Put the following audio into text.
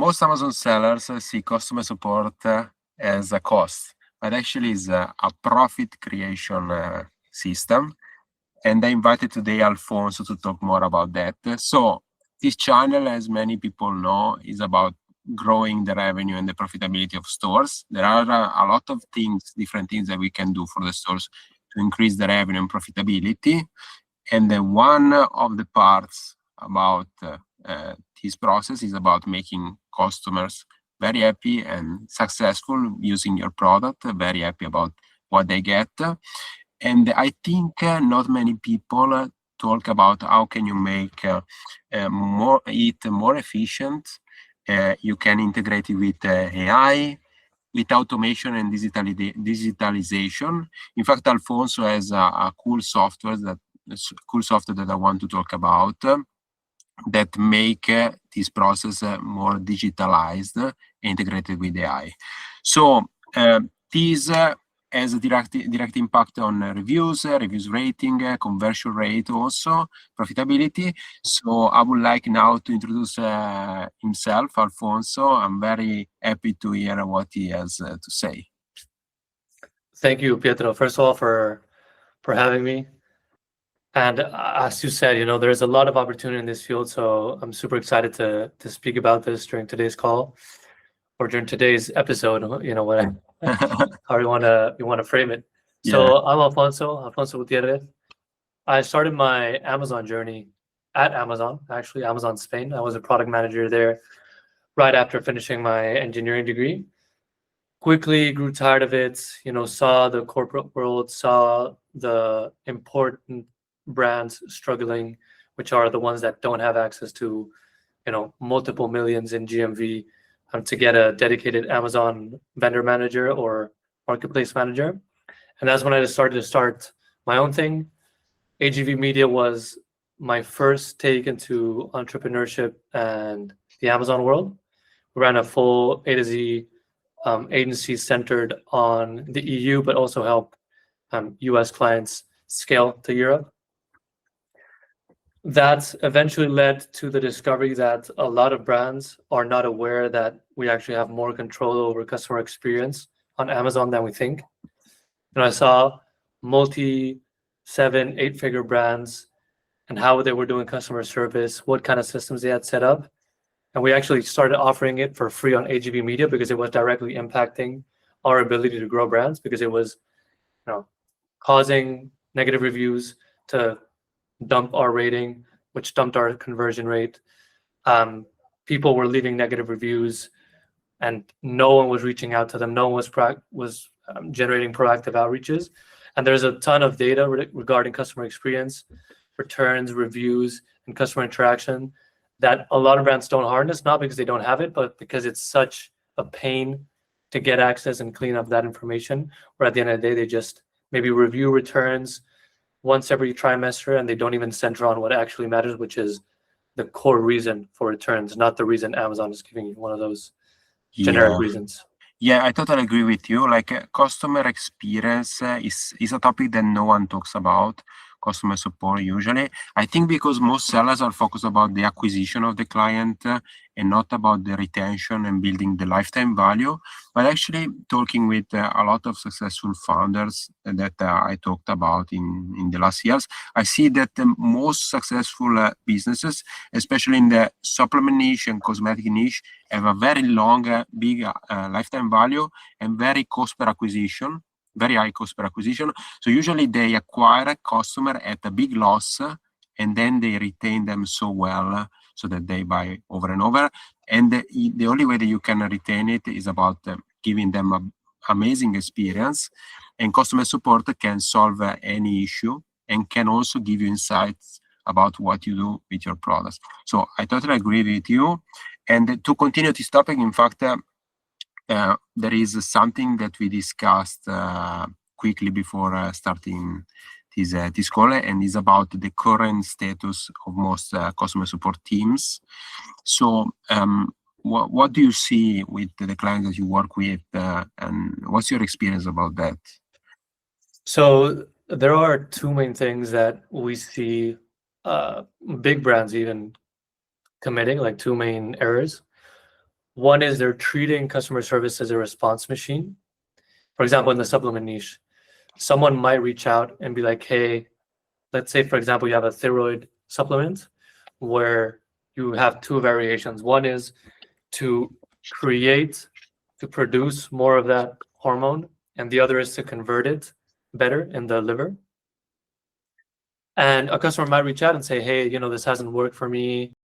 most Amazon sellers see customer support as a cost, but actually is a profit creation system. And I invited today Alfonso to talk more about that. So this channel, as many people know, is about growing the revenue and the profitability of stores. There are a lot of things, different things that we can do for the stores to increase the revenue and profitability. And one of the parts about this process is about making customers very happy and successful using your product, very happy about what they get. And I think not many people talk about how can you make it more efficient. You can integrate it with AI, with automation and digitalization. In fact, Alfonso has a cool software that I want to talk about that make this process more digitalized, integrated with AI. So this has a direct impact on reviews rating, conversion rate, also profitability. So I would like now to introduce himself, Alfonso. I'm very happy to hear what he has to say. Thank you, Pietro, first of all, for having me. And as you said, there's a lot of opportunity in this field, so I'm super excited to speak about this during today's call or during today's episode. How you want to frame it. Yeah. So I'm Alfonso Gutierrez. I started my Amazon journey at Amazon, actually Amazon Spain. I was a product manager there right after finishing my engineering degree. Quickly grew tired of it, saw the corporate world, saw the important brands struggling, which are the ones that don't have access to, multiple millions in GMV to get a dedicated Amazon vendor manager or marketplace manager. And that's when I started my own thing. AGV Media was my first take into entrepreneurship and the Amazon world. We ran a full A to Z agency centered on the EU, but also help US clients scale to Europe. That eventually led to the discovery that a lot of brands are not aware that we actually have more control over customer experience on Amazon than we think. I saw multi 7, 8-figure brands and how they were doing customer service, what kind of systems they had set up. And we actually started offering it for free on AGV Media because it was directly impacting our ability to grow brands, because it was causing negative reviews to dump our rating, which dumped our conversion rate. People were leaving negative reviews and no one was reaching out to them. No one was generating proactive outreaches. And there's a ton of data regarding customer experience, returns, reviews, and customer interaction that a lot of brands don't harness, not because they don't have it, but because it's such a pain to get access and clean up that information, where at the end of the day, they just maybe review returns once every trimester, and they don't even center on what actually matters, which is the core reason for returns, not the reason Amazon is giving you one of those generic reasons. Yeah, I totally agree with you. Like customer experience is a topic that no one talks about. Customer support usually. I think because most sellers are focused about the acquisition of the client and not about the retention and building the lifetime value. But actually talking with a lot of successful founders that I talked about in the last years, I see that the most successful businesses, especially in the supplement niche and cosmetic niche, have a very long, big lifetime value and very high cost per acquisition. So usually they acquire a customer at a big loss and then they retain them so well so that they buy over and over. And the only way that you can retain it is about giving them an amazing experience. And customer support can solve any issue and can also give you insights about what you do with your products. So I totally agree with you. And to continue this topic, in fact, there is something that we discussed quickly before starting this call, and is about the current status of most customer support teams. So what do you see with the clients that you work with, and what's your experience about that? So there are two main things that we see big brands even committing, like two main errors. One is they're treating customer service as a response machine. For example, in the supplement niche, someone might reach out and be like, hey, let's say, for example, you have a thyroid supplement where you have two variations. One is to produce more of that hormone, and the other is to convert it better in the liver. And a customer might reach out and say, hey, this hasn't worked for me.